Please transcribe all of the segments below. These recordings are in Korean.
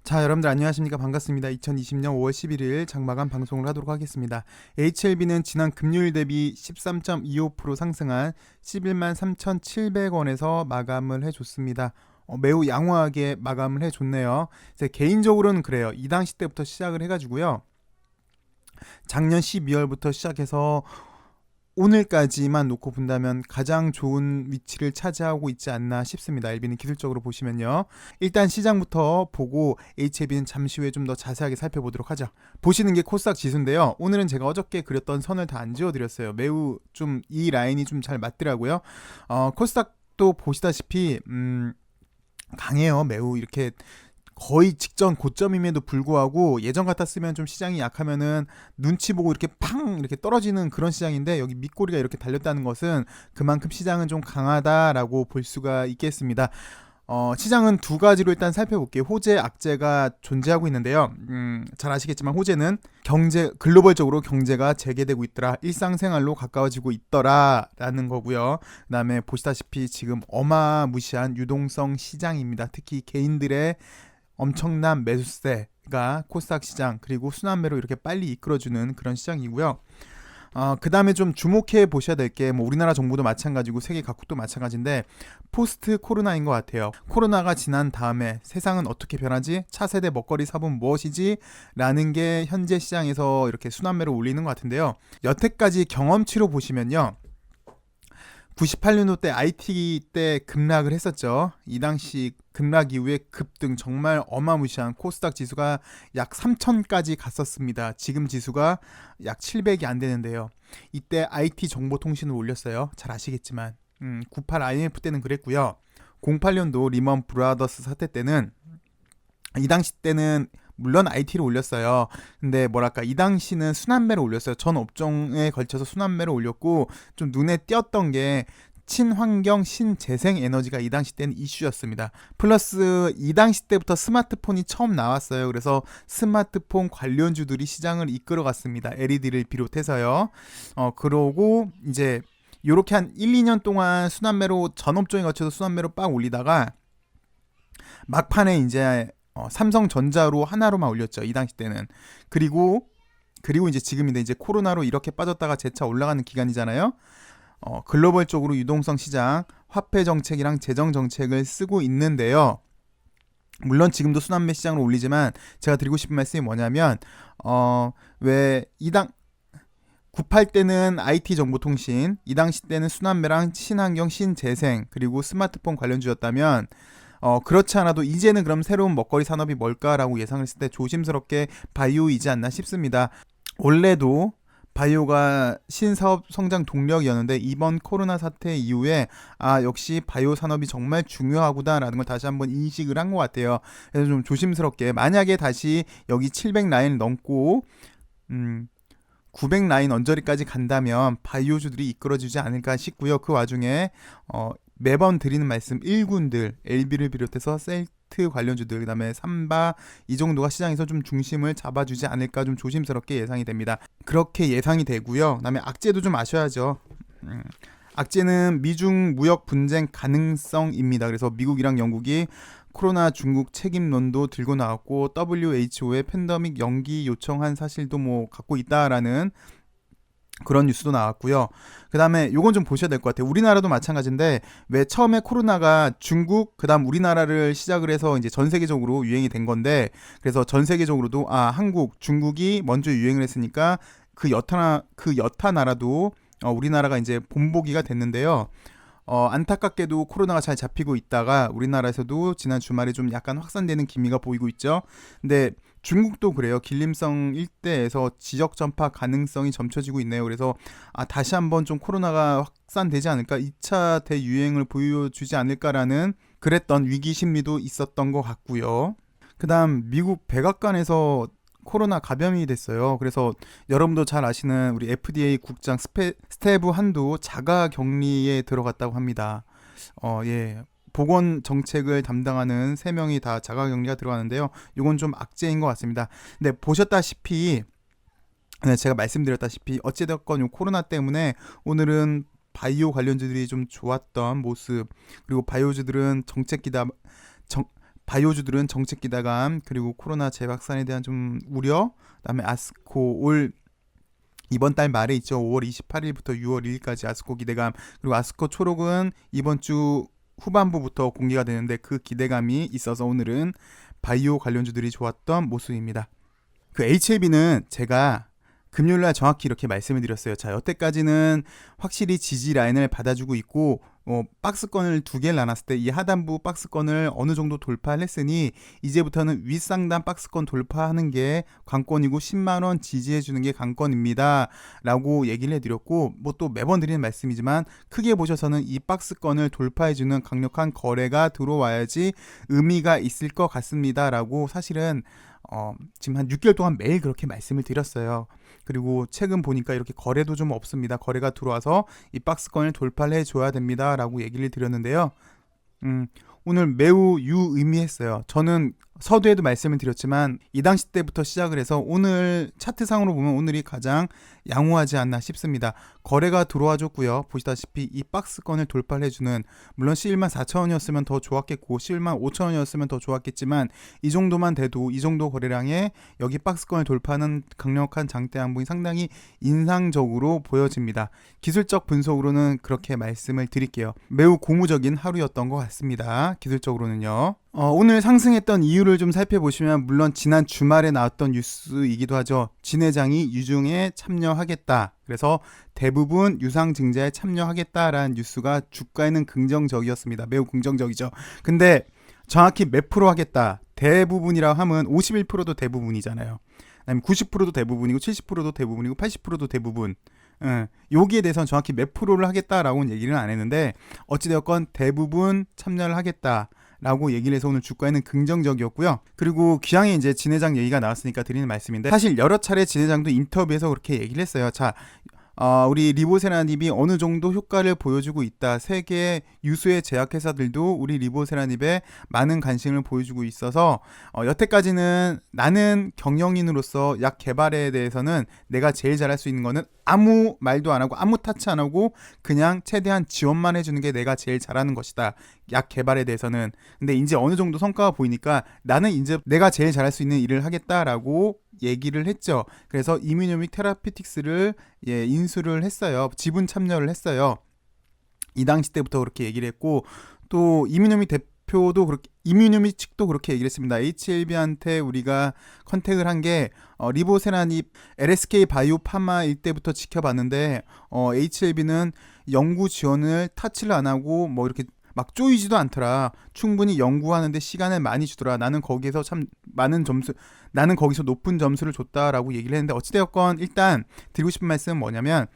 자, 여러분들 안녕하십니까? 반갑습니다. 2020년 5월 11일 장마감 방송을 하도록 하겠습니다. HLB는 지난 금요일 대비 13.25% 상승한 11만 3,700원에서 마감을 해줬습니다. 매우 양호하게 마감을 해줬네요. 개인적으로는 그래요. 이 당시 때부터 시작을 해가지고요. 작년 12월부터 시작해서 오늘까지만 놓고 본다면 가장 좋은 위치를 차지하고 있지 않나 싶습니다. LB는 기술적으로 보시면요. 일단 시장부터 보고 HLB는 잠시 후에 좀 더 자세하게 살펴보도록 하죠. 보시는 게 코스닥 지수인데요. 오늘은 제가 어저께 그렸던 선을 다 안 지워드렸어요. 매우 좀 이 라인이 좀 잘 맞더라고요. 코스닥도 보시다시피 강해요. 매우 이렇게 거의 직전 고점임에도 불구하고 예전 같았으면 좀 시장이 약하면은 눈치 보고 이렇게 팡 이렇게 떨어지는 그런 시장인데, 여기 밑꼬리가 이렇게 달렸다는 것은 그만큼 시장은 좀 강하다라고 볼 수가 있겠습니다. 시장은 두 가지로 일단 살펴볼게요. 호재, 악재가 존재하고 있는데요. 잘 아시겠지만 호재는 글로벌적으로 경제가 재개되고 있더라, 일상생활로 가까워지고 있더라라는 거고요. 그다음에 보시다시피 지금 어마무시한 유동성 시장입니다. 특히 개인들의 엄청난 매수세가 코스닥 시장 그리고 순환매로 이렇게 빨리 이끌어주는 그런 시장이고요. 그 다음에 좀 주목해 보셔야 될 게 우리나라 정부도 마찬가지고 세계 각국도 마찬가지인데 포스트 코로나인 것 같아요. 코로나가 지난 다음에 세상은 어떻게 변하지? 차세대 먹거리 사본 무엇이지? 라는 게 현재 시장에서 이렇게 순환매로 올리는 것 같은데요. 여태까지 경험치로 보시면요. 98년도 때 IT 때 급락을 했었죠. 이 당시 급락 이후에 급등, 정말 어마무시한 코스닥 지수가 약 3,000까지 갔었습니다. 지금 지수가 약 700이 안 되는데요. 이때 IT 정보통신을 올렸어요. 잘 아시겠지만 98 IMF 때는 그랬고요. 08년도 리먼 브라더스 사태 때는 이 당시 때는 물론 IT를 올렸어요. 근데 뭐랄까 이 당시는 순환매를 올렸어요. 전 업종에 걸쳐서 순환매를 올렸고, 좀 눈에 띄었던 게 친환경 신재생 에너지가 이 당시 때는 이슈였습니다. 플러스 이 당시 때부터 스마트폰이 처음 나왔어요. 그래서 스마트폰 관련주들이 시장을 이끌어갔습니다. LED를 비롯해서요. 그러고 이제 요렇게 한 1, 2년 동안 순환매로 전 업종에 걸쳐서 순환매로 빡 올리다가 막판에 이제 삼성전자로 하나로만 올렸죠. 이 당시 때는. 그리고 이제 지금인데 이제 코로나로 이렇게 빠졌다가 재차 올라가는 기간이잖아요. 글로벌적으로 유동성 시장, 화폐 정책이랑 재정 정책을 쓰고 있는데요. 물론 지금도 순환매 시장으로 올리지만 제가 드리고 싶은 말씀이 뭐냐면 왜 98 때는 IT 정보통신, 이 당시 때는 순환매랑 친환경 신재생 그리고 스마트폰 관련주였다면 그렇지 않아도 이제는 그럼 새로운 먹거리 산업이 뭘까라고 예상을 했을 때 조심스럽게 바이오이지 않나 싶습니다. 원래도 바이오가 신사업 성장 동력이었는데 이번 코로나 사태 이후에 역시 바이오 산업이 정말 중요하구나라는 걸 다시 한번 인식을 한 것 같아요. 그래서 좀 조심스럽게, 만약에 다시 여기 700 라인을 넘고 900 라인 언저리까지 간다면 바이오주들이 이끌어주지 않을까 싶고요. 그 와중에 매번 드리는 말씀, 1군들 LB를 비롯해서 셀트 관련주들, 그 다음에 삼바, 이 정도가 시장에서 좀 중심을 잡아주지 않을까 좀 조심스럽게 예상이 됩니다. 그렇게 예상이 되고요. 그 다음에 악재도 좀 아셔야죠. 악재는 미중 무역 분쟁 가능성입니다. 그래서 미국이랑 영국이 코로나 중국 책임론도 들고 나왔고, WHO의 팬데믹 연기 요청한 사실도 갖고 있다라는 그런 뉴스도 나왔고요. 그 다음에 요건 좀 보셔야 될 것 같아요. 우리나라도 마찬가지인데, 왜 처음에 코로나가 중국, 그 다음 우리나라를 시작을 해서 이제 전 세계적으로 유행이 된 건데, 그래서 전 세계적으로도 한국, 중국이 먼저 유행을 했으니까 그 여타 나라도 우리나라가 이제 본보기가 됐는데요. 안타깝게도 코로나가 잘 잡히고 있다가 우리나라에서도 지난 주말에 좀 약간 확산되는 기미가 보이고 있죠. 근데 중국도 그래요. 길림성 일대에서 지역 전파 가능성이 점쳐지고 있네요. 그래서 다시 한번 좀 코로나가 확산되지 않을까, 2차 대유행을 보여주지 않을까라는 그랬던 위기 심리도 있었던 것 같고요. 그 다음 미국 백악관에서 코로나 감염이 됐어요. 그래서 여러분도 잘 아시는 우리 FDA 국장 스테브 한도 자가 격리에 들어갔다고 합니다. 예. 보건 정책을 담당하는 3명이 다 자가 격리가 들어가는데요. 이건 좀 악재인 것 같습니다. 근데 보셨다시피, 제가 말씀드렸다시피 어찌됐건 요 코로나 때문에 오늘은 바이오 관련주들이 좀 좋았던 모습, 그리고 바이오주들은 바이오주들은 정책 기대감, 그리고 코로나 재확산에 대한 좀 우려, 그다음에 아스코 이번 달 말에 있죠. 5월 28일부터 6월 1일까지 아스코 기대감, 그리고 아스코 초록은 이번 주 후반부부터 공개가 되는데 그 기대감이 있어서 오늘은 바이오 관련주들이 좋았던 모습입니다. 그 HLB는 제가 금요일날 정확히 이렇게 말씀을 드렸어요. 자, 여태까지는 확실히 지지 라인을 받아주고 있고 박스권을 두 개를 나눴을 때 이 하단부 박스권을 어느 정도 돌파를 했으니 이제부터는 윗상단 박스권 돌파하는 게 관건이고 10만원 지지해주는 게 관건입니다 라고 얘기를 해드렸고, 뭐 또 매번 드리는 말씀이지만 크게 보셔서는 이 박스권을 돌파해주는 강력한 거래가 들어와야지 의미가 있을 것 같습니다 라고 사실은 지금 한 6개월 동안 매일 그렇게 말씀을 드렸어요. 그리고 최근 보니까 이렇게 거래도 좀 없습니다. 거래가 들어와서 이 박스권을 돌파를 해줘야 됩니다 라고 얘기를 드렸는데요. 오늘 매우 유의미했어요. 저는 서두에도 말씀을 드렸지만 이 당시 때부터 시작을 해서 오늘 차트상으로 보면 오늘이 가장 양호하지 않나 싶습니다. 거래가 들어와 줬고요. 보시다시피 이 박스권을 돌파를 해주는, 물론 11만 4천원이었으면 더 좋았겠고 11만 5천원이었으면 더 좋았겠지만 이 정도만 돼도 이 정도 거래량에 여기 박스권을 돌파하는 강력한 장대 양봉이 상당히 인상적으로 보여집니다. 기술적 분석으로는 그렇게 말씀을 드릴게요. 매우 고무적인 하루였던 것 같습니다. 기술적으로는요. 오늘 상승했던 이유를 좀 살펴보시면 물론 지난 주말에 나왔던 뉴스이기도 하죠. 진 회장이 유증에 참여하겠다. 그래서 대부분 유상증자에 참여하겠다라는 뉴스가 주가에는 긍정적이었습니다. 매우 긍정적이죠. 근데 정확히 몇 프로 하겠다. 대부분이라고 하면 51%도 대부분이잖아요. 아니면 90%도 대부분이고 70%도 대부분이고 80%도 대부분. 여기에 대해서는 정확히 몇 프로를 하겠다라고는 얘기는 안 했는데 어찌되었건 대부분 참여를 하겠다 라고 얘기를 해서 오늘 주가에는 긍정적이었고요. 그리고 기왕에 이제 진 회장 얘기가 나왔으니까 드리는 말씀인데, 사실 여러 차례 진 회장도 인터뷰에서 그렇게 얘기를 했어요. 자, 우리 리보세라닙이 어느 정도 효과를 보여주고 있다. 세계 유수의 제약회사들도 우리 리보세라닙에 많은 관심을 보여주고 있어서 여태까지는 나는 경영인으로서 약 개발에 대해서는 내가 제일 잘할 수 있는 거는 아무 말도 안 하고 아무 타치 안 하고 그냥 최대한 지원만 해주는 게 내가 제일 잘하는 것이다. 약 개발에 대해서는. 근데 이제 어느 정도 성과가 보이니까 나는 이제 내가 제일 잘할 수 있는 일을 하겠다라고 얘기를 했죠. 그래서 이뮤노믹 테라피틱스를 인수를 했어요. 지분 참여를 했어요. 이 당시 때부터 그렇게 얘기를 했고, 또 이뮤노믹 대표도 그렇게, 이뮤노믹 측도 그렇게 얘기를 했습니다. HLB한테 우리가 컨택을 한 게 리보세라닙 LSK 바이오파마일 때부터 지켜봤는데 HLB는 연구 지원을 타치를 안 하고 뭐 이렇게 막 쪼이지도 않더라. 충분히 연구하는데 시간을 많이 주더라. 나는 거기서 참 많은 점수, 나는 거기서 높은 점수를 줬다라고 얘기를 했는데, 어찌되었건 일단 드리고 싶은 말씀은 뭐냐면,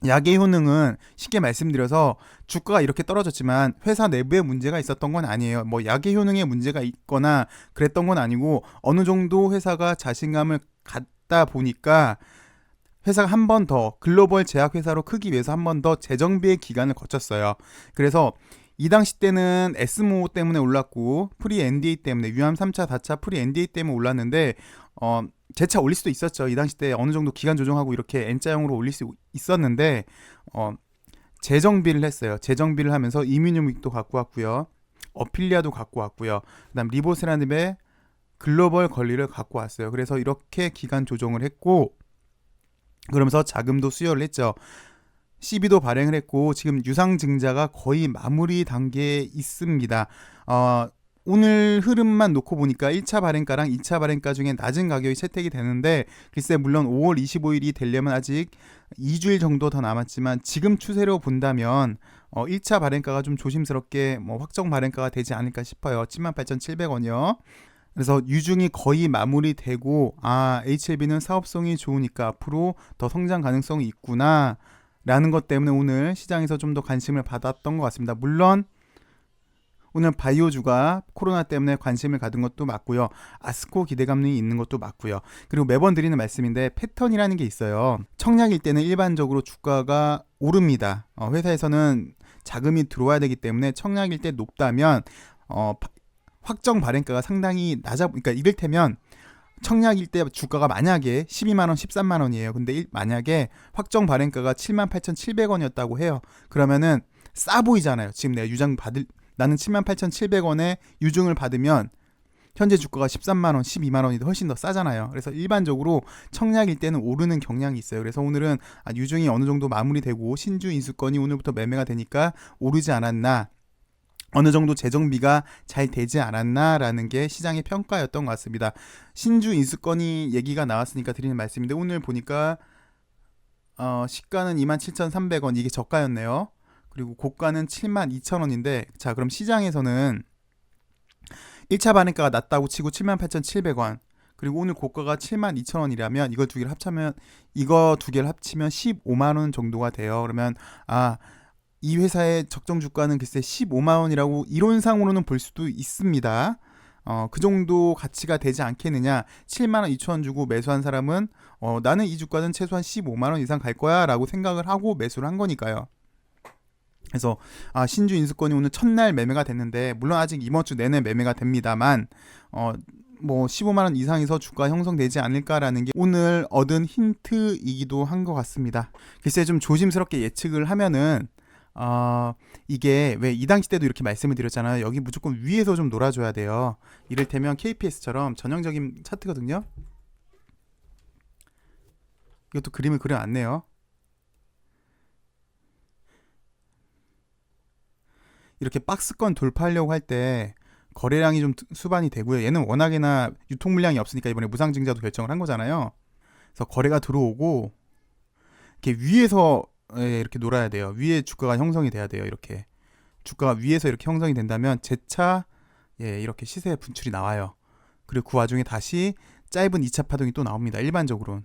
약의 효능은 쉽게 말씀드려서 주가가 이렇게 떨어졌지만 회사 내부에 문제가 있었던 건 아니에요. 뭐 약의 효능에 문제가 있거나 그랬던 건 아니고 어느 정도 회사가 자신감을 갖다 보니까 회사가 한 번 더 글로벌 제약회사로 크기 위해서 한 번 더 재정비의 기간을 거쳤어요. 그래서 이 당시 때는 SMO 때문에 올랐고 프리 NDA 때문에, 유암 3차 4차 프리 NDA 때문에 올랐는데 재차 올릴 수도 있었죠. 이 당시 때 어느 정도 기간 조정하고 이렇게 N자형으로 올릴 수 있었는데 재정비를 했어요. 재정비를 하면서 이뮤노믹도 갖고 왔고요. 어필리아도 갖고 왔고요. 그다음 리보세라닙의 글로벌 권리를 갖고 왔어요. 그래서 이렇게 기간 조정을 했고, 그러면서 자금도 수여를 했죠. CB도 발행을 했고 지금 유상증자가 거의 마무리 단계에 있습니다. 오늘 흐름만 놓고 보니까 1차 발행가랑 2차 발행가 중에 낮은 가격이 채택이 되는데, 글쎄 물론 5월 25일이 되려면 아직 2주일 정도 더 남았지만 지금 추세로 본다면 1차 발행가가 좀 조심스럽게 확정 발행가가 되지 않을까 싶어요. 78,700원이요. 그래서 유중이 거의 마무리되고 HLB는 사업성이 좋으니까 앞으로 더 성장 가능성이 있구나 라는 것 때문에 오늘 시장에서 좀 더 관심을 받았던 것 같습니다. 물론 오늘 바이오주가 코로나 때문에 관심을 가진 것도 맞고요. 아스코 기대감이 있는 것도 맞고요. 그리고 매번 드리는 말씀인데 패턴이라는 게 있어요. 청약일 때는 일반적으로 주가가 오릅니다. 회사에서는 자금이 들어와야 되기 때문에 청약일 때 높다면 확정 발행가가 상당히 그러니까 이를테면 청약일 때 주가가 만약에 12만원, 13만원이에요. 근데 만약에 확정 발행가가 78,700원이었다고 해요. 그러면은 싸 보이잖아요. 지금 내가 나는 78,700원에 유증을 받으면 현재 주가가 13만원, 12만원이 훨씬 더 싸잖아요. 그래서 일반적으로 청약일 때는 오르는 경향이 있어요. 그래서 오늘은 유증이 어느 정도 마무리되고 신주 인수권이 오늘부터 매매가 되니까 오르지 않았나, 어느 정도 재정비가 잘 되지 않았나라는 게 시장의 평가였던 것 같습니다. 신주 인수권이 얘기가 나왔으니까 드리는 말씀인데, 오늘 보니까 시가는 27,300원, 이게 저가였네요. 그리고 고가는 72,000원인데, 자, 그럼 시장에서는 1차 반응가가 낮다고 치고 78,700원, 그리고 오늘 고가가 72,000원이라면 이거 두 개를 합치면 15만원 정도가 돼요. 그러면 이 회사의 적정 주가는 글쎄 15만원이라고 이론상으로는 볼 수도 있습니다. 그 정도 가치가 되지 않겠느냐. 7만원 2천원 주고 매수한 사람은 나는 이 주가는 최소한 15만원 이상 갈 거야 라고 생각을 하고 매수를 한 거니까요. 그래서 신주 인수권이 오늘 첫날 매매가 됐는데, 물론 아직 이번 주 내내 매매가 됩니다만 뭐 15만원 이상에서 주가 형성되지 않을까라는 게 오늘 얻은 힌트이기도 한 것 같습니다. 글쎄 좀 조심스럽게 예측을 하면은 이게 왜 이 당시 때도 이렇게 말씀을 드렸잖아요. 여기 무조건 위에서 좀 놀아줘야 돼요. 이를테면 KPS처럼 전형적인 차트거든요. 이것도 그림을 그려놨네요. 이렇게 박스권 돌파하려고 할 때 거래량이 좀 수반이 되고요. 얘는 워낙에나 유통 물량이 없으니까 이번에 무상증자도 결정을 한 거잖아요. 그래서 거래가 들어오고 이렇게 위에서 이렇게 놀아야 돼요. 위에 주가가 형성이 돼야 돼요. 이렇게 주가가 위에서 이렇게 형성이 된다면 재차 이렇게 시세 분출이 나와요. 그리고 그 와중에 다시 짧은 2차 파동이 또 나옵니다. 일반적으로는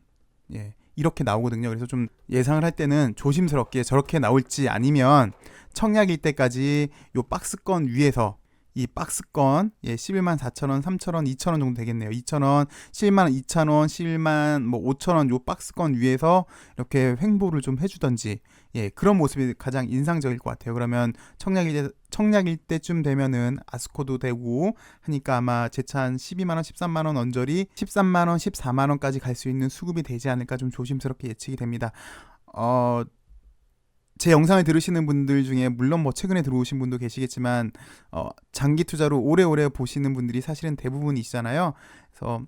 이렇게 나오거든요. 그래서 좀 예상을 할 때는 조심스럽게 저렇게 나올지, 아니면 청약일 때까지 요 박스권 위에서 이 박스권 11만 4천원, 3천원, 2천원 정도 되겠네요. 2천원, 11만 2천원, 11만 뭐 5천원 요 박스권 위에서 이렇게 횡보를 좀 해주던지, 그런 모습이 가장 인상적일 것 같아요. 그러면 청약일 때쯤 되면은 아스코도 되고 하니까 아마 재차 한 12만원, 13만원 언저리 13만원, 14만원까지 갈 수 있는 수급이 되지 않을까 좀 조심스럽게 예측이 됩니다. 제 영상을 들으시는 분들 중에 물론 뭐 최근에 들어오신 분도 계시겠지만 장기 투자로 오래오래 보시는 분들이 사실은 대부분이시잖아요. 그래서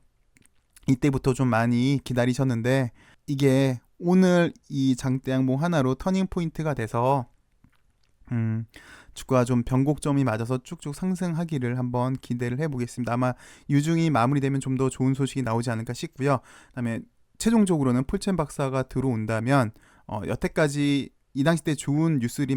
이때부터 좀 많이 기다리셨는데, 이게 오늘 이 장대양봉 하나로 터닝 포인트가 돼서 주가가 좀 변곡점이 맞아서 쭉쭉 상승하기를 한번 기대를 해보겠습니다. 아마 유중이 마무리되면 좀 더 좋은 소식이 나오지 않을까 싶고요. 그다음에 최종적으로는 폴첸 박사가 들어온다면 여태까지 이 당시 때 좋은 뉴스들이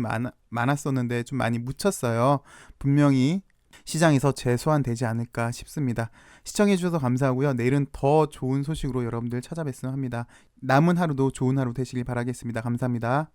많았었는데 좀 많이 묻혔어요. 분명히 시장에서 재소환되지 않을까 싶습니다. 시청해주셔서 감사하고요. 내일은 더 좋은 소식으로 여러분들 찾아뵙으면 합니다. 남은 하루도 좋은 하루 되시길 바라겠습니다. 감사합니다.